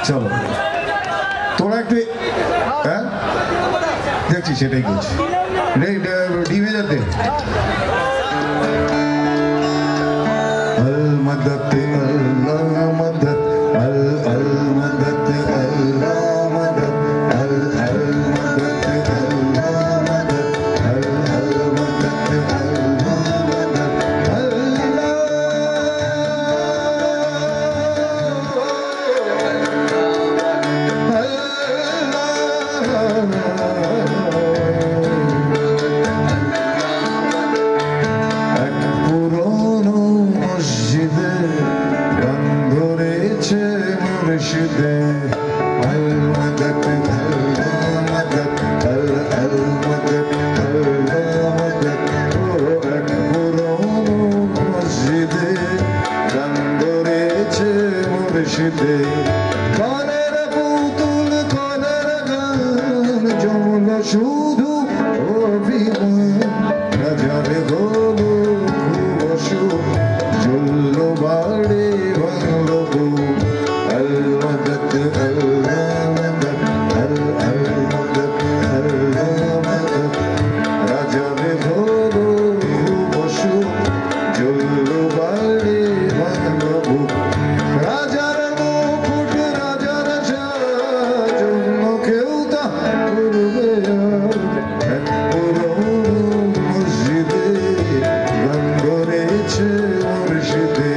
চলো তোরা একটু হ্যাঁ দেখছি সেটাই করছি ডিমে যাতে আল মদদ আল্লাহ মদদ আল আল মদদ আল্লাহ মদদ আল আল মদদ আল্লাহ মদদ আল আল মদদ আল্লাহ কলের পুতুল কলের গান যমুনা শুধু অভিমান রাজারে হলো খুব অসুখ চলল বাড়ে ভাঙল বুক আল মদদ আল্লাহ মদদ আল আল মদদ আল্লাহ মদদ রাজারে হলো খুব অসুখ চলল বাড়ে ভাঙল বুক রাজার মুকুট রাজার জন্য কেউ তা করবে এক পুরনো মসজিদে গান ধরেছে মুর্শিদে